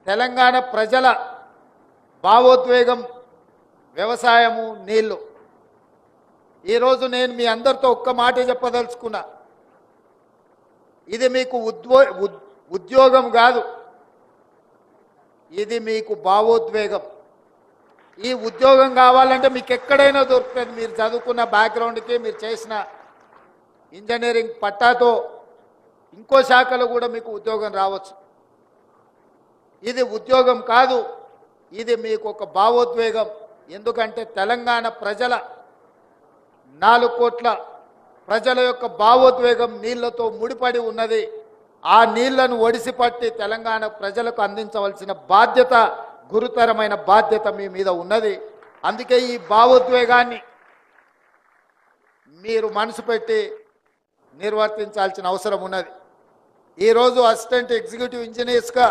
తెలంగాణ ప్రజల భావోద్వేగం వ్యవసాయము నీళ్లు. ఈరోజు నేను మీ అందరితో ఒక్క మాట చెప్పదలుచుకున్నా. ఇది మీకు ఉద్యోగం కాదు, ఇది మీకు భావోద్వేగం. ఈ ఉద్యోగం కావాలంటే మీకు ఎక్కడైనా దొరుకుతుంది. మీరు చదువుకున్న బ్యాక్గ్రౌండ్కి, మీరు చేసిన ఇంజనీరింగ్ పట్టాతో ఇంకో శాఖలో కూడా మీకు ఉద్యోగం రావచ్చు. ఇది ఉద్యోగం కాదు, ఇది మీకు ఒక భావోద్వేగం. ఎందుకంటే తెలంగాణ ప్రజల 4 కోట్ల ప్రజల యొక్క భావోద్వేగం నీళ్లతో ముడిపడి ఉన్నది. ఆ నీళ్లను ఒడిసిపట్టి తెలంగాణ ప్రజలకు అందించవలసిన బాధ్యత, గురుతరమైన బాధ్యత మీ మీద ఉన్నది. అందుకే ఈ భావోద్వేగాన్ని మీరు మనసు పెట్టి నిర్వర్తించాల్సిన అవసరం ఉన్నది. ఈరోజు అసిస్టెంట్ ఎగ్జిక్యూటివ్ ఇంజనీర్స్గా